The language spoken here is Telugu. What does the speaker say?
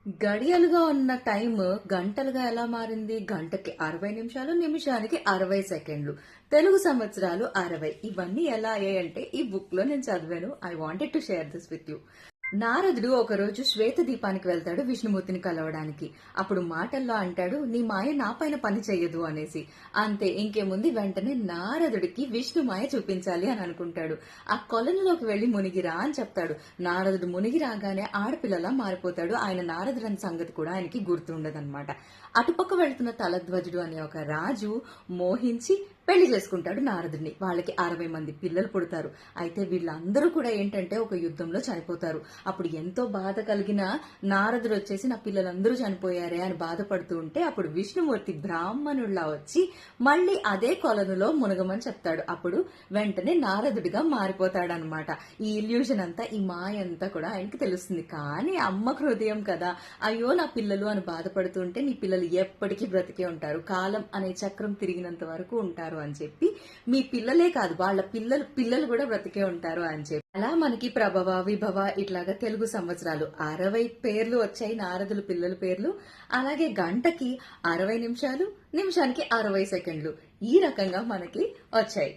గడియలుగా ఉన్న టైమ్ గంటలుగా ఎలా మారింది? గంటకి 60 నిమిషాలు, నిమిషానికి 60 సెకండ్లు. తెలుగు సంవత్సరాలు 60. ఇవన్నీ ఎలా అయ్యాయంటే ఈ బుక్ లో నేను చదివాను. I wanted to share this with you. నారదుడు ఒకరోజు శ్వేత దీపానికి వెళ్తాడు విష్ణుమూర్తిని కలవడానికి. అప్పుడు మాటల్లో అంటాడు, నీ మాయ నా పైన పని చెయ్యదు అనేసి. అంతే, ఇంకేముంది, వెంటనే నారదుడికి విష్ణు మాయ చూపించాలి అని అనుకుంటాడు. ఆ కొలనులోకి వెళ్లి మునిగిరా అని చెప్తాడు. నారదుడు మునిగి రాగానే ఆడపిల్లలా మారిపోతాడు. ఆయన నారదుడు అనే సంగతి కూడా ఆయనకి గుర్తుండదన్నమాట. అటుపక్క వెళ్తున్న తలధ్వజుడు అనే ఒక రాజు మోహించి పెళ్లి చేసుకుంటాడు నారదుడిని. వాళ్ళకి 60 మంది పిల్లలు పుడతారు. అయితే వీళ్ళందరూ కూడా ఏంటంటే ఒక యుద్ధంలో చనిపోతారు. అప్పుడు ఎంతో బాధ కలిగిన నారదుడు వచ్చేసి నా పిల్లలందరూ చనిపోయారే అని బాధపడుతూ ఉంటే అప్పుడు విష్ణుమూర్తి బ్రాహ్మణుల్లా వచ్చి మళ్ళీ అదే కొలనులో మునగమని చెప్తాడు. అప్పుడు వెంటనే నారదుడిగా మారిపోతాడనమాట. ఈ ఇల్యూషన్ అంతా, ఈ మాయ అంతా కూడా ఆయనకి తెలుస్తుంది. కానీ అమ్మ హృదయం కదా, అయ్యో నా పిల్లలు అని బాధపడుతూ ఉంటే నీ పిల్లలు ఎప్పటికీ బ్రతికే ఉంటారు, కాలం అనే చక్రం తిరిగినంత వరకు ఉంటారు అని చెప్పి, మీ పిల్లలే కాదు వాళ్ళ పిల్లలు కూడా బ్రతికే ఉంటారు అని చెప్పి, అలా మనకి ప్రభవ విభవ ఇట్లాగా తెలుగు సంవత్సరాలు 60 పేర్లు వచ్చాయి, నారదుల పిల్లల పేర్లు. అలాగే గంటకి 60 నిమిషాలు, నిమిషానికి 60 సెకండ్లు, ఈ రకంగా మనకి వచ్చాయి.